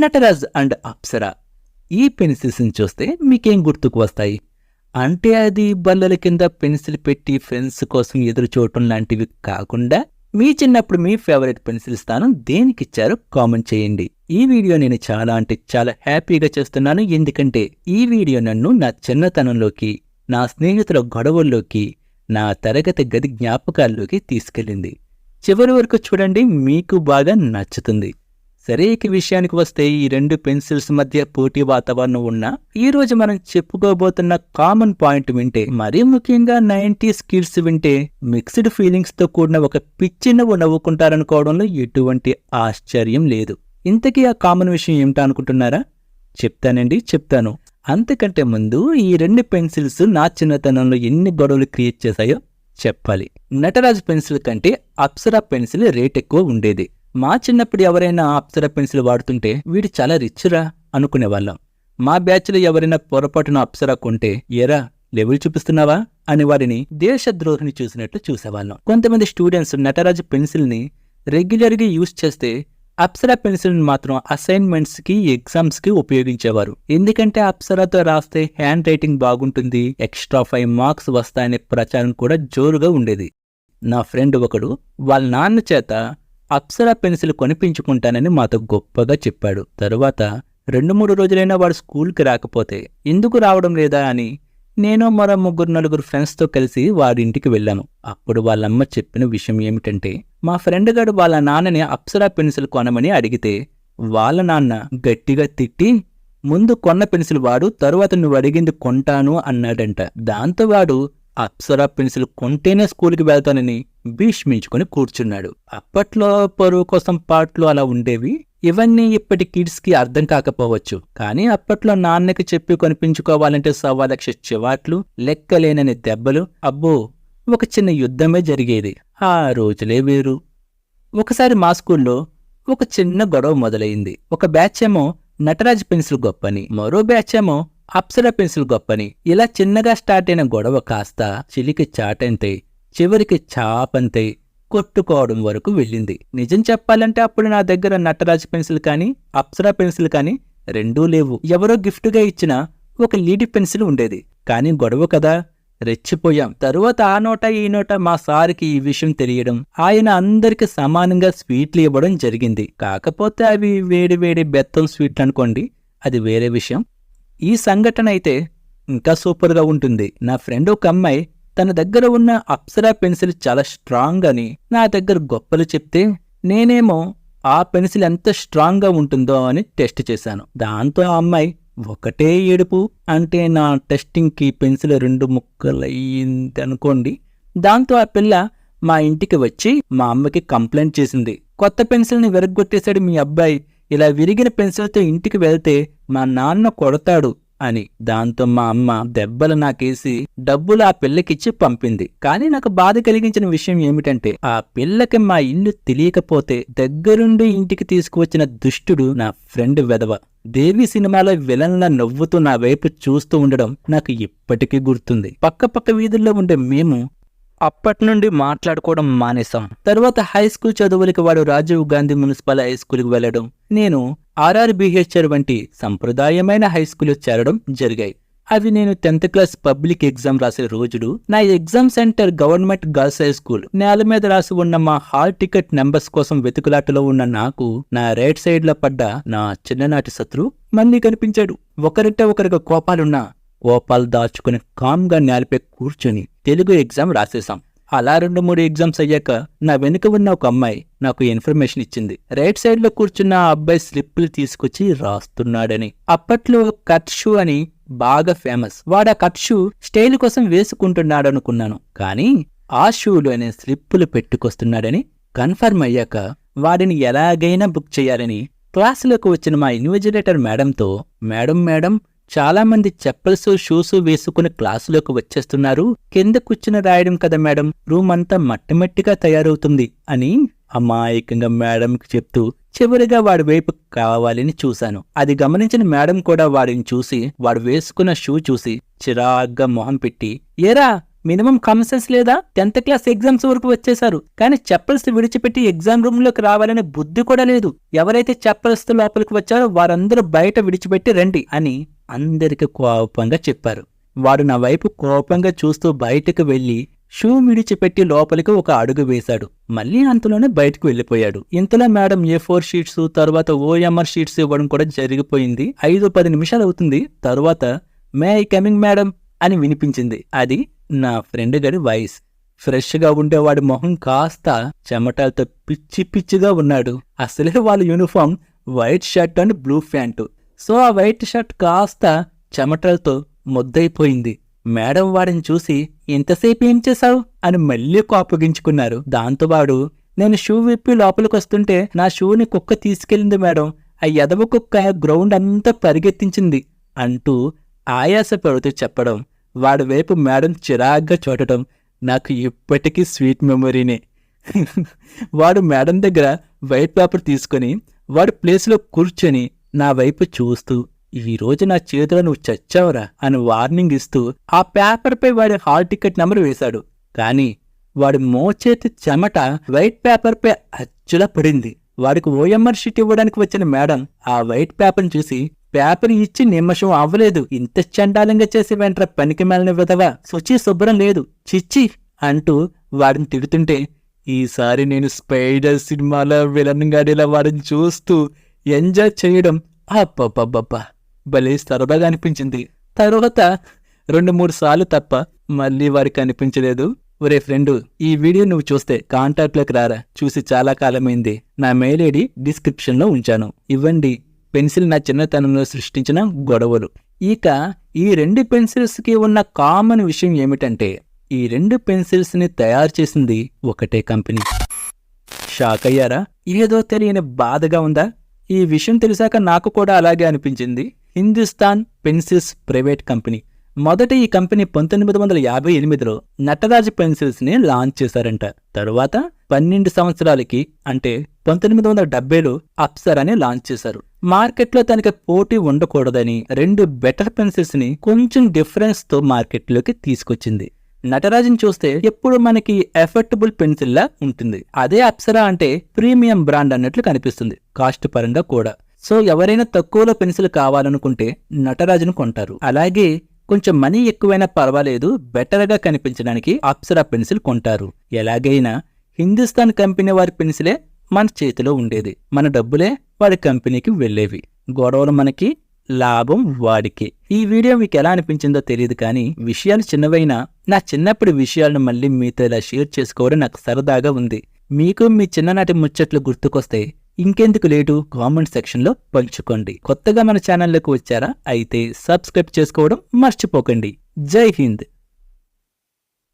Nataraj and Apsara ఈ పెన్సిల్స్ని చూస్తే మీకేం గుర్తుకు వస్తాయి? అంటే అది బల్లల కింద పెన్సిల్ పెట్టి ఫ్రెండ్స్ కోసం ఎదురు చూడటం లాంటివి కాకుండా మీ చిన్నప్పుడు మీ ఫేవరెట్ పెన్సిల్ స్థానం దేనికిచ్చారో కామెంట్ చేయండి. ఈ వీడియో నేను చాలా హ్యాపీగా చేస్తున్నాను. ఎందుకంటే ఈ వీడియో నన్ను నా చిన్నతనంలోకి, నా స్నేహితుల గొడవల్లోకి, నా తరగతి గది జ్ఞాపకాల్లోకి తీసుకెళ్ళింది. చివరి వరకు చూడండి, మీకు బాగా నచ్చుతుంది. సరే, ఇక విషయానికి వస్తే ఈ రెండు పెన్సిల్స్ మధ్య పోటీ వాతావరణం ఉన్నా ఈ రోజు మనం చెప్పుకోబోతున్న కామన్ పాయింట్ వింటే, మరీ ముఖ్యంగా 90s కిడ్స్ వింటే మిక్స్డ్ ఫీలింగ్స్ తో కూడిన ఒక పిచ్చి నవ్వు నవ్వుకుంటారనుకోవడంలో ఎటువంటి ఆశ్చర్యం లేదు. ఇంతకీ ఆ కామన్ విషయం ఏమిటా అనుకుంటున్నారా? చెప్తాను. అంతకంటే ముందు ఈ రెండు పెన్సిల్స్ నా చిన్నతనంలో ఎన్ని గొడవలు క్రియేట్ చేశాయో చెప్పాలి. నటరాజ్ పెన్సిల్ కంటే అప్సరా పెన్సిల్ రేట్ ఎక్కువ ఉండేది. మా చిన్నప్పుడు ఎవరైనా అప్సరా పెన్సిల్ వాడుతుంటే వీడు చాలా రిచ్రా అనుకునేవాళ్ళం. మా బ్యాచ్లో ఎవరైనా పొరపాటున అప్సరా కొంటే, ఏరా లెవెల్ చూపిస్తున్నావా అని వారిని దేశద్రోహిని చూసినట్లు చూసేవాళ్ళం. కొంతమంది స్టూడెంట్స్ నటరాజ్ పెన్సిల్ని రెగ్యులర్గా యూజ్ చేస్తే అప్సరా పెన్సిల్ని మాత్రం అసైన్మెంట్స్కి, ఎగ్జామ్స్కి ఉపయోగించేవారు. ఎందుకంటే అప్సరాతో రాస్తే హ్యాండ్ రైటింగ్ బాగుంటుంది, ఎక్స్ట్రా 5 మార్క్స్ వస్తాయనే ప్రచారం కూడా జోరుగా ఉండేది. నా ఫ్రెండ్ ఒకడు వాళ్ళ నాన్న చేత అప్సరా పెన్సిల్ కొనిపించుకుంటానని మాతో గొప్పగా చెప్పాడు. తరువాత 2-3 రోజులైనా వాడు స్కూల్కి రాకపోతే ఎందుకు రావడం లేదా అని నేను మరో 3-4 ఫ్రెండ్స్తో కలిసి వాడింటికి వెళ్ళాను. అప్పుడు వాళ్ళమ్మ చెప్పిన విషయం ఏమిటంటే, మా ఫ్రెండ్ గారు వాళ్ళ నాన్నని అప్సరా పెన్సిల్ కొనమని అడిగితే వాళ్ళ నాన్న గట్టిగా తిట్టి, ముందు కొన్న పెన్సిల్ వాడు, తరువాత నువ్వు అడిగింది కొంటాను అన్నాడంట. దాంతో వాడు అప్సరా పెన్సిల్ కొంటేనే స్కూల్కి వెళ్తానని భీష్మించుకొని కూర్చున్నాడు. అప్పట్లో పరువు కోసం పాటలు అలా ఉండేవి. ఇవన్నీ ఇప్పటి కిడ్స్కి అర్థం కాకపోవచ్చు, కానీ అప్పట్లో నాన్నకి చెప్పి కొనిపించుకోవాలంటే 1,00,000 చివాట్లు, లెక్కలేనని దెబ్బలు, అబ్బో ఒక చిన్న యుద్ధమే జరిగేది. ఆ రోజులే వేరు. ఒకసారి మా స్కూల్లో ఒక చిన్న గొడవ మొదలైంది. ఒక బ్యాచ్ ఏమో నటరాజ్ పెన్సిల్ గొప్పని, మరో బ్యాచ్ ఏమో అప్సరా పెన్సిల్ గొప్పని. ఇలా చిన్నగా స్టార్ట్ అయిన గొడవ కాస్త చిలికి చాటంతే, చివరికి చాపంతే కొట్టుకోవడం వరకు వెళ్ళింది. నిజం చెప్పాలంటే అప్పుడు నా దగ్గర నటరాజ్ పెన్సిల్ కానీ అప్సరా పెన్సిల్ కానీ రెండూ లేవు. ఎవరో గిఫ్ట్గా ఇచ్చిన ఒక లీడ్ పెన్సిల్ ఉండేది. కానీ గొడవ కదా, రెచ్చిపోయాం. తరువాత ఆ నోట ఈ నోట మా సార్కి ఈ విషయం తెలియడం, ఆయన అందరికి సమానంగా స్వీట్లు ఇవ్వడం జరిగింది. కాకపోతే అవి వేడి బెత్తం స్వీట్లు అనుకోండి, అది వేరే విషయం. ఈ సంఘటన అయితే ఇంకా సూపర్గా ఉంటుంది. నా ఫ్రెండ్ ఒక అమ్మాయి తన దగ్గర ఉన్న అప్సరా పెన్సిల్ చాలా స్ట్రాంగ్ అని నా దగ్గర గొప్పలు చెప్తే, నేనేమో ఆ పెన్సిల్ ఎంత స్ట్రాంగ్గా ఉంటుందో అని టెస్ట్ చేశాను. దాంతో ఆ అమ్మాయి ఒకటే ఏడుపు. అంటే నా టెస్టింగ్కి పెన్సిల్ 2 ముక్కలయ్యింది అనుకోండి. దాంతో ఆ పిల్ల మా ఇంటికి వచ్చి మా అమ్మకి కంప్లైంట్ చేసింది. కొత్త పెన్సిల్ని విరగ్గొట్టేశాడు మీ అబ్బాయి, ఇలా విరిగిన పెన్సిల్తో ఇంటికి వెళ్తే మా నాన్న కొడతాడు అని. దాంతో మా అమ్మ దెబ్బలు నాకేసి డబ్బులు ఆ పిల్లకిచ్చి పంపింది. కానీ నాకు బాధ కలిగించిన విషయం ఏమిటంటే, ఆ పిల్లకి మా ఇల్లు తెలియకపోతే దగ్గరుండి ఇంటికి తీసుకువచ్చిన దుష్టుడు నా ఫ్రెండ్ వెధవ. దేవి సినిమాలో విలన్లా నవ్వుతూ నా వైపు చూస్తూ ఉండడం నాకు ఇప్పటికీ గుర్తుంది. పక్క వీధుల్లో ఉండే మేము అప్పటి నుండి మాట్లాడుకోవడం మానేశాం. తర్వాత హై స్కూల్ చదువులకి వాడు రాజీవ్ గాంధీ మున్సిపల్ హై స్కూల్కి వెళ్లడం, నేను RRBHR వంటి సంప్రదాయమైన హై స్కూల్లో చేరడం జరిగాయి. అవి నేను 10th క్లాస్ పబ్లిక్ ఎగ్జామ్ రాసే రోజులు. నా exam centre government girls high school. నేల మీద రాసి ఉన్న మా హాల్ టికెట్ నెంబర్స్ కోసం వెతుకులాటలో ఉన్న నాకు నా రైట్ సైడ్ లో పడ్డ నా చిన్ననాటి శత్రు మళ్ళీ కనిపించాడు. ఒకరితో ఒకరికి కోపాలు దాచుకుని కామ్గా నేలపై కూర్చొని తెలుగు ఎగ్జామ్ రాసేశాం. అలా 2-3 ఎగ్జామ్స్ అయ్యాక నా వెనుక ఉన్న ఒక అమ్మాయి నాకు ఇన్ఫర్మేషన్ ఇచ్చింది. రైట్ సైడ్ లో కూర్చున్న ఆ అబ్బాయి స్లిప్పులు తీసుకొచ్చి రాస్తున్నాడని. అప్పట్లో కట్ షూ అని బాగా ఫేమస్. వాడు ఆ కట్ షూ స్టైల్ కోసం వేసుకుంటున్నాడు అనుకున్నాను. కానీ ఆ షూలోనే స్లిప్పులు పెట్టుకొస్తున్నాడని కన్ఫర్మ్ అయ్యాక వాడిని ఎలాగైనా బుక్ చేయాలని క్లాసులోకి వచ్చిన మా ఇన్విజిలేటర్ మేడంతో, మేడం చాలా మంది చెప్పల్స్, షూస్ వేసుకుని క్లాసులోకి వచ్చేస్తున్నారు, కింద కూర్చుని రాయడం కదా మేడం, రూమ్ అంతా మట్టిమట్టిగా తయారవుతుంది అని అమాయకంగా మేడంకి చెప్తూ చివరిగా వాడి వైపు కావాలని చూశాను. అది గమనించిన మేడం కూడా వాడిని చూసి, వాడు వేసుకున్న షూ చూసి చిరాగ్గా మొహం పెట్టి, ఏరా మినిమం కామన్ సెన్స్ లేదా? 10th క్లాస్ ఎగ్జామ్స్ వరకు వచ్చేశారు, కానీ చెప్పల్స్ విడిచిపెట్టి ఎగ్జామ్ రూమ్ లోకి రావాలనే బుద్ధి కూడా లేదు. ఎవరైతే చెప్పల్స్ లోపలికి వచ్చారో వారందరూ బయట విడిచిపెట్టి రండి అని అందరికి కోపంగా చెప్పారు. వాడు నా వైపు కోపంగా చూస్తూ బయటకు వెళ్లి షూ విడిచిపెట్టి లోపలికి ఒక అడుగు వేశాడు. మళ్ళీ అంతలోనే బయటకు వెళ్లిపోయాడు. ఇంతలో మేడం A4 షీట్స్ తర్వాత OMR షీట్స్ ఇవ్వడం కూడా జరిగిపోయింది. 5-10 నిమిషాలు అవుతుంది. తరువాత మే ఐ కమింగ్ మేడం అని వినిపించింది. అది నా ఫ్రెండ్ గడి వాయిస్. ఫ్రెష్ గా ఉండేవాడి మొహం కాస్త చెమటలతో పిచ్చి పిచ్చిగా ఉన్నాడు. అసలే వాళ్ళ uniform white shirt and blue pant. So ఆ వైట్ షర్ట్ కాస్త చెమటలతో ముద్దైపోయింది. మేడం వాడిని చూసి ఇంతసేపు ఏం చేశావు అని మళ్ళీ కోపగించుకున్నారు. దాంతో వాడు, నేను షూ విప్పి లోపలికి వస్తుంటే నా షూని కుక్క తీసుకెళ్ళింది మేడం, ఆ ఎదవ కుక్క గ్రౌండ్ అంతా పరిగెత్తించింది అంటూ ఆయాసపడుతూ చెప్పడం, వాడి వైపు మేడం చిరాగ్గా చూడటం నాకు ఇప్పటికీ స్వీట్ మెమొరీనే. వాడు మేడం దగ్గర వైట్ పేపర్ తీసుకుని వాడి ప్లేస్లో కూర్చొని నా వైపు చూస్తూ, ఈ రోజు నా చేతిలో నువ్వు చచ్చావురా అని వార్నింగ్ ఇస్తూ ఆ పేపర్ పై వాడి హాల్ టికెట్ నెంబర్ వేశాడు. కానీ వాడి మోచేతి చెమట వైట్ పేపర్ పై అచ్చులా పడింది. వాడికి OMR షీట్ ఇవ్వడానికి వచ్చిన మేడం ఆ వైట్ పేపర్ని చూసి, పేపర్ ఇచ్చి నిమిషం అవ్వలేదు, ఇంత చండాలంగా చేసి వెంట్రా పనికి మేలని విధవా, శుచి శుభ్రం లేదు, చిచ్చి అంటూ వాడిని తిడుతుంటే, ఈసారి నేను స్పైడర్ సినిమాలో విలన్ గాడిలా వాడిని చూస్తూ ఎంజాయ్ చేయడం అబ్బబ్బబ్బబ్బా భలే సరదాగా అనిపించింది. తరువాత 2-3 సార్లు తప్ప మళ్ళీ వారికి అనిపించలేదు. ఒరే ఫ్రెండు, ఈ వీడియో నువ్వు చూస్తే కాంటాక్ట్లోకి రారా, చూసి చాలా కాలమైంది. నా మెయిల్ ఐడి డిస్క్రిప్షన్ లో ఉంచాను, ఇవ్వండి. పెన్సిల్ నా చిన్నతనంలో సృష్టించిన గొడవలు. ఇక ఈ 2 పెన్సిల్స్ కి ఉన్న కామన్ విషయం ఏమిటంటే, ఈ 2 పెన్సిల్స్ ని తయారు చేసింది ఒకటే కంపెనీ. షాక్ అయ్యారా? ఏదో తెలియని బాధగా ఉందా? ఈ విషయం తెలిసాక నాకు కూడా అలాగే అనిపించింది. Hindustan pencils private company. మొదట ఈ కంపెనీ 1958లో నటరాజ్ పెన్సిల్స్ ని లాంచ్ చేశారంట. తరువాత 12 సంవత్సరాలకి అంటే 1970లో అప్సరాని లాంచ్ చేశారు. మార్కెట్లో తనకి పోటీ ఉండకూడదని 2 బెటర్ పెన్సిల్స్ ని కొంచెం డిఫరెన్స్ తో మార్కెట్లోకి తీసుకొచ్చింది. నటరాజన్ చూస్తే ఎప్పుడు మనకి ఎఫర్టబుల్ పెన్సిల్ లా ఉంటుంది. అదే అప్సరా అంటే ప్రీమియం బ్రాండ్ అన్నట్లు కనిపిస్తుంది, కాస్ట్ పరంగా కూడా. సో ఎవరైనా తక్కువలో పెన్సిల్ కావాలనుకుంటే నటరాజన్ కొంటారు. అలాగే కొంచెం మనీ ఎక్కువైనా పర్వాలేదు, బెటర్ గా కనిపించడానికి అప్సరా పెన్సిల్ కొంటారు. ఎలాగైనా హిందుస్థాన్ కంపెనీ వారి పెన్సిలే మన చేతిలో ఉండేది, మన డబ్బులే వాడి కంపెనీకి వెళ్లేవి. గొడవలు మనకి, లాభం వాడికి. ఈ వీడియో మీకు ఎలా అనిపించిందో తెలియదు, కానీ విషయాలు చిన్నవైనా నా చిన్నప్పటి విషయాలను మళ్ళీ మీతో ఇలా షేర్ చేసుకోవడం నాకు సరదాగా ఉంది. మీకు మీ చిన్ననాటి ముచ్చట్లు గుర్తుకొస్తే ఇంకెందుకు లేటు, కామెంట్ సెక్షన్లో పంచుకోండి. కొత్తగా మన ఛానల్లోకి వచ్చారా? అయితే సబ్స్క్రైబ్ చేసుకోవడం మర్చిపోకండి. జై హింద్.